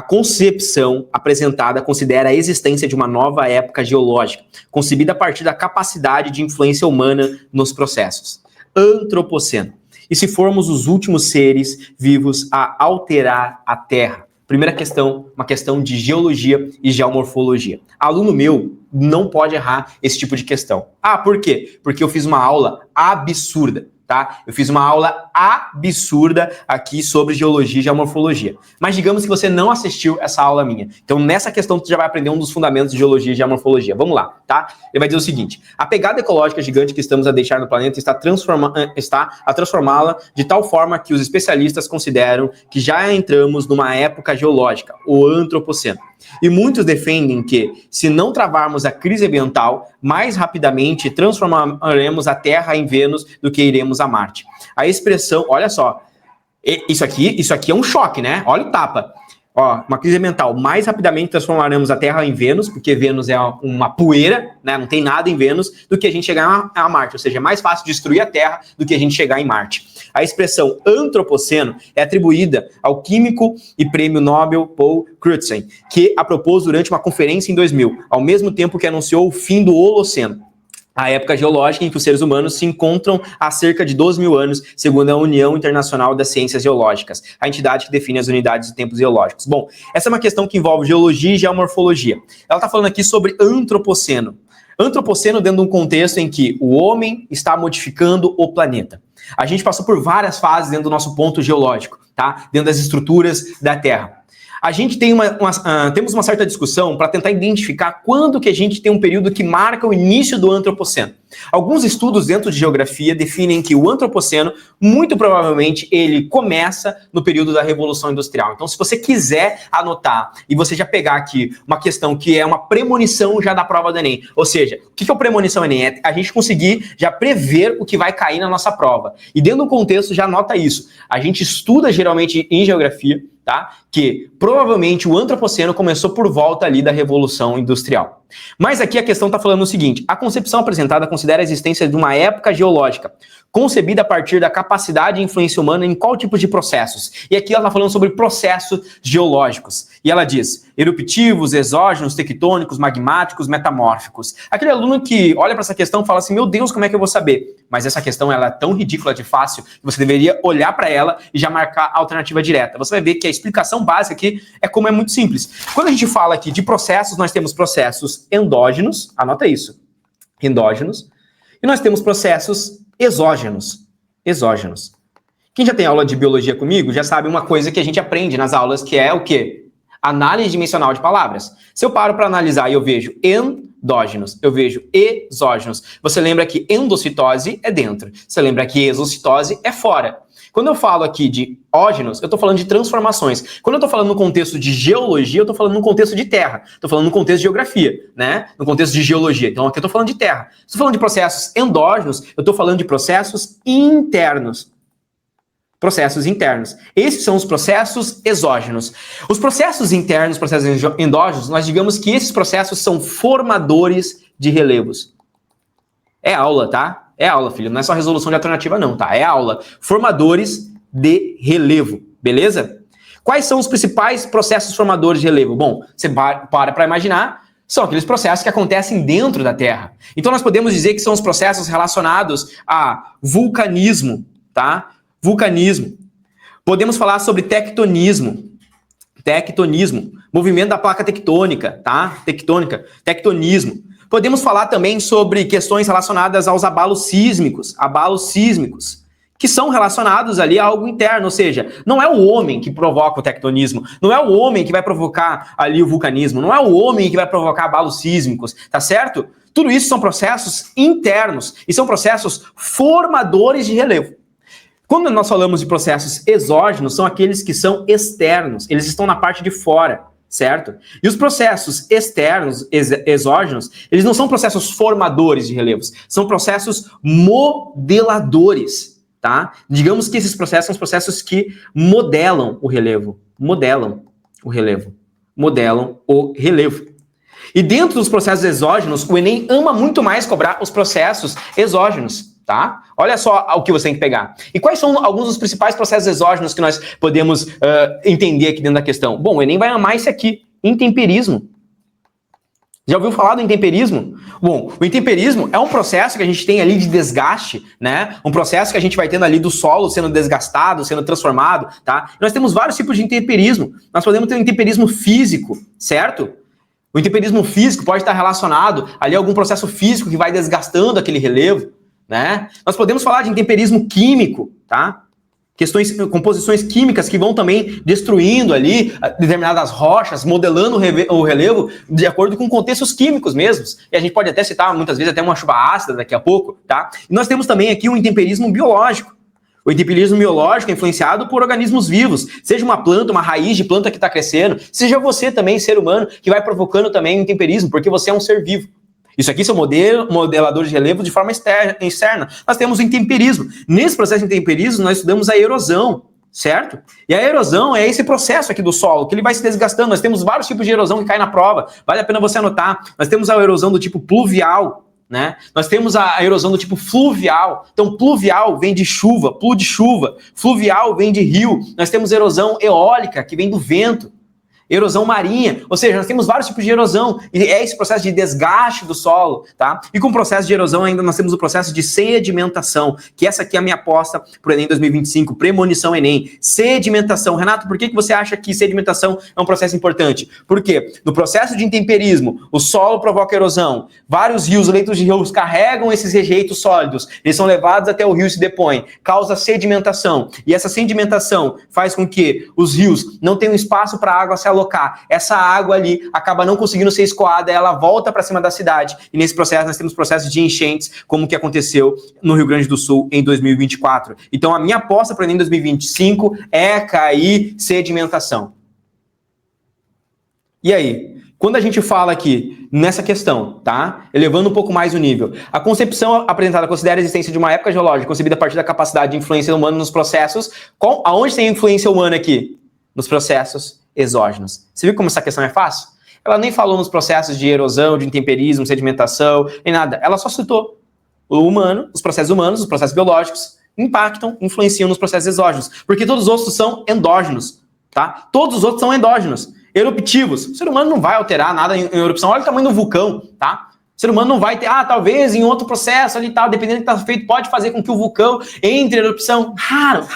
A concepção apresentada considera a existência de uma nova época geológica, concebida a partir da capacidade de influência humana nos processos. Antropoceno. E se formos os últimos seres vivos a alterar a Terra? Primeira questão, uma questão de geologia e geomorfologia. Aluno meu não pode errar esse tipo de questão. Ah, por quê? Porque eu fiz uma aula absurda, tá? Eu fiz uma aula absurda aqui sobre geologia e geomorfologia. Mas digamos que você não assistiu essa aula minha. Então, nessa questão, você já vai aprender um dos fundamentos de geologia e geomorfologia. Vamos lá, tá? Ele vai dizer o seguinte: a pegada ecológica gigante que estamos a deixar no planeta está a transformá-la de tal forma que os especialistas consideram que já entramos numa época geológica, o Antropoceno. E muitos defendem que, se não travarmos a crise ambiental, mais rapidamente transformaremos a Terra em Vênus do que iremos a Marte. A expressão, olha só, isso aqui é um choque, né? Olha o tapa. Ó, uma crise ambiental, mais rapidamente transformaremos a Terra em Vênus, porque Vênus é uma poeira, né? Não tem nada em Vênus, do que a gente chegar a Marte. Ou seja, é mais fácil destruir a Terra do que a gente chegar em Marte. A expressão antropoceno é atribuída ao químico e prêmio Nobel Paul Crutzen, que a propôs durante uma conferência em 2000, ao mesmo tempo que anunciou o fim do Holoceno, a época geológica em que os seres humanos se encontram há cerca de 12 mil anos, segundo a União Internacional das Ciências Geológicas, a entidade que define as unidades de tempos geológicos. Bom, essa é uma questão que envolve geologia e geomorfologia. Ela está falando aqui sobre antropoceno. Antropoceno dentro de um contexto em que o homem está modificando o planeta. A gente passou por várias fases dentro do nosso ponto geológico, tá? Dentro das estruturas da Terra. A gente tem temos uma certa discussão para tentar identificar quando que a gente tem um período que marca o início do Antropoceno. Alguns estudos dentro de geografia definem que o Antropoceno, muito provavelmente, ele começa no período da Revolução Industrial. Então, se você quiser anotar e você já pegar aqui uma questão que é uma premonição já da prova do Enem, ou seja, o que é o premonição Enem? É a gente conseguir já prever o que vai cair na nossa prova. E dentro do contexto, já anota isso. A gente estuda geralmente em geografia, tá? Que provavelmente o Antropoceno começou por volta ali da Revolução Industrial. Mas aqui a questão está falando o seguinte: a concepção apresentada considera a existência de uma época geológica, concebida a partir da capacidade e influência humana em qual tipo de processos. E aqui ela está falando sobre processos geológicos. E ela diz: eruptivos, exógenos, tectônicos, magmáticos, metamórficos. Aquele aluno que olha para essa questão e fala assim: meu Deus, como é que eu vou saber? Mas essa questão ela é tão ridícula de fácil que você deveria olhar para ela e já marcar a alternativa direta. Você vai ver que a explicação básica aqui é como é muito simples. Quando a gente fala aqui de processos, nós temos processos endógenos, anota isso, endógenos, e nós temos processos exógenos. Quem já tem aula de biologia comigo já sabe uma coisa que a gente aprende nas aulas, que é o quê? Análise dimensional de palavras. Se eu paro para analisar e eu vejo endógenos, eu vejo exógenos, você lembra que endocitose é dentro, você lembra que exocitose é fora. Quando eu falo aqui de ógenos, eu estou falando de transformações. Quando eu estou falando no contexto de geologia, eu estou falando no contexto de terra. Estou falando no contexto de geografia, né? No contexto de geologia. Então aqui eu estou falando de terra. Estou falando de processos endógenos, eu estou falando de processos internos. Processos internos. Esses são os processos exógenos. Os processos internos, processos endógenos, nós digamos que esses processos são formadores de relevos. É aula, tá? É aula, filho. Não é só resolução de alternativa, não, tá? É aula. Formadores de relevo, beleza? Quais são os principais processos formadores de relevo? Bom, você para imaginar, são aqueles processos que acontecem dentro da Terra. Então, nós podemos dizer que são os processos relacionados a vulcanismo, tá? Vulcanismo. Podemos falar sobre tectonismo. Movimento da placa tectônica, tá? Tectonismo. Podemos falar também sobre questões relacionadas aos abalos sísmicos, que são relacionados ali a algo interno, ou seja, não é o homem que provoca o tectonismo, não é o homem que vai provocar ali o vulcanismo, não é o homem que vai provocar abalos sísmicos, tá certo? Tudo isso são processos internos e são processos formadores de relevo. Quando nós falamos de processos exógenos, são aqueles que são externos, eles estão na parte de fora, certo? E os processos externos, exógenos, eles não são processos formadores de relevos, são processos modeladores, tá? Digamos que esses processos são os processos que modelam o relevo. E dentro dos processos exógenos, o Enem ama muito mais cobrar os processos exógenos. tá? Olha só o que você tem que pegar. E quais são alguns dos principais processos exógenos que nós podemos entender aqui dentro da questão? Bom, o Enem vai amar esse aqui, intemperismo. Já ouviu falar do intemperismo? Bom, o intemperismo é um processo que a gente tem ali de desgaste, né? Um processo que a gente vai tendo ali do solo sendo desgastado, sendo transformado, tá? E nós temos vários tipos de intemperismo. Nós podemos ter um intemperismo físico, certo? O intemperismo físico pode estar relacionado ali a algum processo físico que vai desgastando aquele relevo, né? Nós podemos falar de intemperismo químico, tá? Composições químicas que vão também destruindo ali determinadas rochas, modelando o relevo de acordo com contextos químicos mesmos. E a gente pode até citar, muitas vezes, até uma chuva ácida daqui a pouco, tá? E nós temos também aqui um intemperismo biológico. O intemperismo biológico é influenciado por organismos vivos, seja uma planta, uma raiz de planta que está crescendo, seja você também, ser humano, que vai provocando também o intemperismo, porque você é um ser vivo. Isso aqui são modeladores de relevo de forma externa. Nós temos o intemperismo. Nesse processo de intemperismo, nós estudamos a erosão, certo? E a erosão é esse processo aqui do solo, que ele vai se desgastando. Nós temos vários tipos de erosão que caem na prova. Vale a pena você anotar. Nós temos a erosão do tipo pluvial, né? Nós temos a erosão do tipo fluvial. Então, pluvial vem de chuva, plu de chuva. Fluvial vem de rio. Nós temos erosão eólica, que vem do vento. Erosão marinha, ou seja, nós temos vários tipos de erosão, e é esse processo de desgaste do solo, tá? E com o processo de erosão ainda nós temos o processo de sedimentação, que essa aqui é a minha aposta para o Enem 2025, premonição Enem, sedimentação. Renato, por que você acha que sedimentação é um processo importante? Porque no processo de intemperismo, o solo provoca erosão, vários rios, leitos de rios carregam esses rejeitos sólidos, eles são levados até o rio e se depõem, causa sedimentação, e essa sedimentação faz com que os rios não tenham espaço para a água se alocar. Essa água ali acaba não conseguindo ser escoada, ela volta para cima da cidade. E nesse processo nós temos processos de enchentes, como o que aconteceu no Rio Grande do Sul em 2024. Então a minha aposta para o Enem 2025 é cair sedimentação. E aí? Quando a gente fala aqui nessa questão, tá? Elevando um pouco mais o nível, a concepção apresentada considera a existência de uma época geológica concebida a partir da capacidade de influência humana nos processos. Aonde tem influência humana aqui? Nos processos exógenos. Você viu como essa questão é fácil? Ela nem falou nos processos de erosão, de intemperismo, sedimentação, nem nada. Ela só citou o humano, os processos biológicos impactam, influenciam nos processos exógenos, porque todos os outros são endógenos, tá? Todos os outros são endógenos, eruptivos. O ser humano não vai alterar nada em erupção. Olha o tamanho do vulcão, tá? O ser humano não vai ter, talvez em outro processo ali e tal, dependendo do que está feito, pode fazer com que o vulcão entre em erupção. Raro,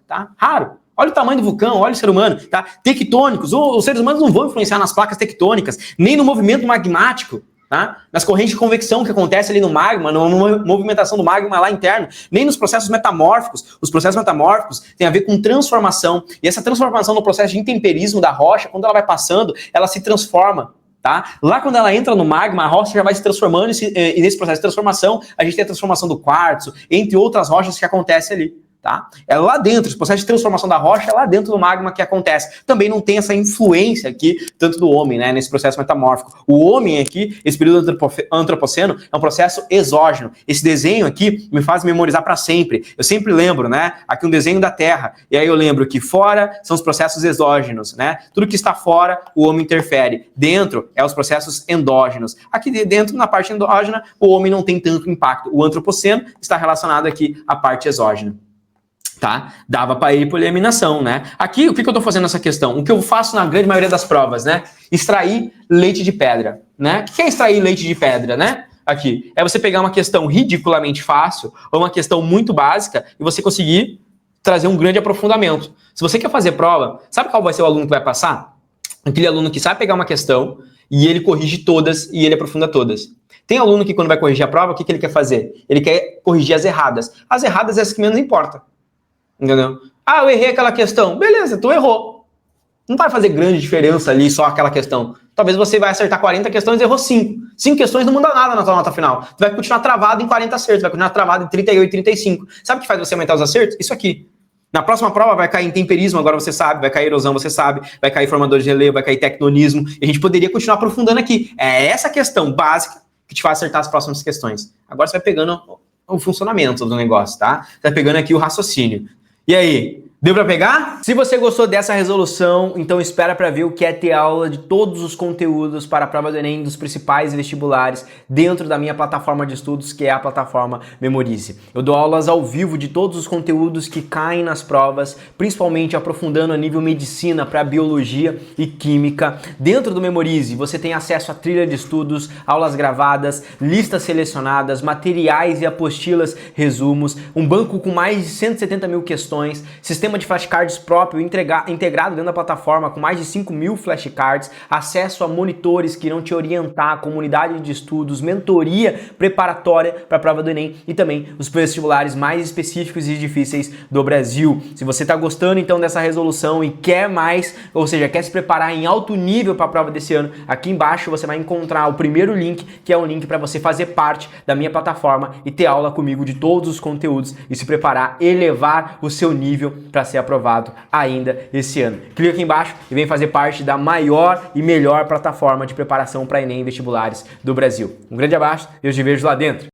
tá? Raro. Olha o tamanho do vulcão, olha o ser humano, tá? Tectônicos, os seres humanos não vão influenciar nas placas tectônicas, nem no movimento magmático, tá? Nas correntes de convecção que acontece ali no magma, na movimentação do magma lá interno, nem nos processos metamórficos. Os processos metamórficos têm a ver com transformação, e essa transformação no processo de intemperismo da rocha, quando ela vai passando, ela se transforma. Tá? Lá quando ela entra no magma, a rocha já vai se transformando, e nesse processo de transformação, a gente tem a transformação do quartzo, entre outras rochas que acontecem ali. Tá? É lá dentro, o processo de transformação da rocha é lá dentro do magma que acontece. Também não tem essa influência aqui, tanto do homem, né, nesse processo metamórfico. O homem aqui, esse período antropoceno, é um processo exógeno. Esse desenho aqui me faz memorizar para sempre. Eu sempre lembro, né, aqui um desenho da Terra, e aí eu lembro que fora são os processos exógenos, né? Tudo que está fora, o homem interfere. Dentro, é os processos endógenos. Aqui dentro, na parte endógena, o homem não tem tanto impacto. O antropoceno está relacionado aqui à parte exógena. Tá? Dava para ir por eliminação, né? Aqui, o que eu estou fazendo nessa questão? O que eu faço na grande maioria das provas, né? Extrair leite de pedra, né? O que é extrair leite de pedra, né? Aqui, é você pegar uma questão ridiculamente fácil ou uma questão muito básica e você conseguir trazer um grande aprofundamento. Se você quer fazer prova, sabe qual vai ser o aluno que vai passar? Aquele aluno que sabe pegar uma questão e ele corrige todas e ele aprofunda todas. Tem aluno que quando vai corrigir a prova, o que ele quer fazer? Ele quer corrigir as erradas. As erradas é as que menos importam. Entendeu? Eu errei aquela questão. Beleza, tu errou. Não vai fazer grande diferença ali só aquela questão. Talvez você vai acertar 40 questões e errou 5. 5 questões não muda nada na tua nota final. Tu vai continuar travado em 40 acertos, vai continuar travado em 38, 35. Sabe o que faz você aumentar os acertos? Isso aqui. Na próxima prova vai cair intemperismo, agora você sabe, vai cair erosão, você sabe, vai cair formador de relevo, vai cair tectonismo. E a gente poderia continuar aprofundando aqui. É essa questão básica que te faz acertar as próximas questões. Agora você vai pegando o funcionamento do negócio, tá? Você vai pegando aqui o raciocínio. E aí, Deu pra pegar? Se você gostou dessa resolução, então espera pra ver o que é ter aula de todos os conteúdos para a prova do Enem dos principais vestibulares dentro da minha plataforma de estudos, que é a plataforma Memorize. Eu dou aulas ao vivo de todos os conteúdos que caem nas provas, principalmente aprofundando a nível medicina para biologia e química. Dentro do Memorize, você tem acesso a trilha de estudos, aulas gravadas, listas selecionadas, materiais e apostilas, resumos, um banco com mais de 170 mil questões, sistema de flashcards próprio integrado dentro da plataforma com mais de 5 mil flashcards, acesso a monitores que irão te orientar, comunidade de estudos, mentoria preparatória para a prova do Enem e também os vestibulares mais específicos e difíceis do Brasil. Se você está gostando então dessa resolução e quer mais, ou seja, quer se preparar em alto nível para a prova desse ano, aqui embaixo você vai encontrar o primeiro link, que é um link para você fazer parte da minha plataforma e ter aula comigo de todos os conteúdos e se preparar, elevar o seu nível para ser aprovado ainda esse ano. Clica aqui embaixo e vem fazer parte da maior e melhor plataforma de preparação para Enem e vestibulares do Brasil. Um grande abraço e eu te vejo lá dentro.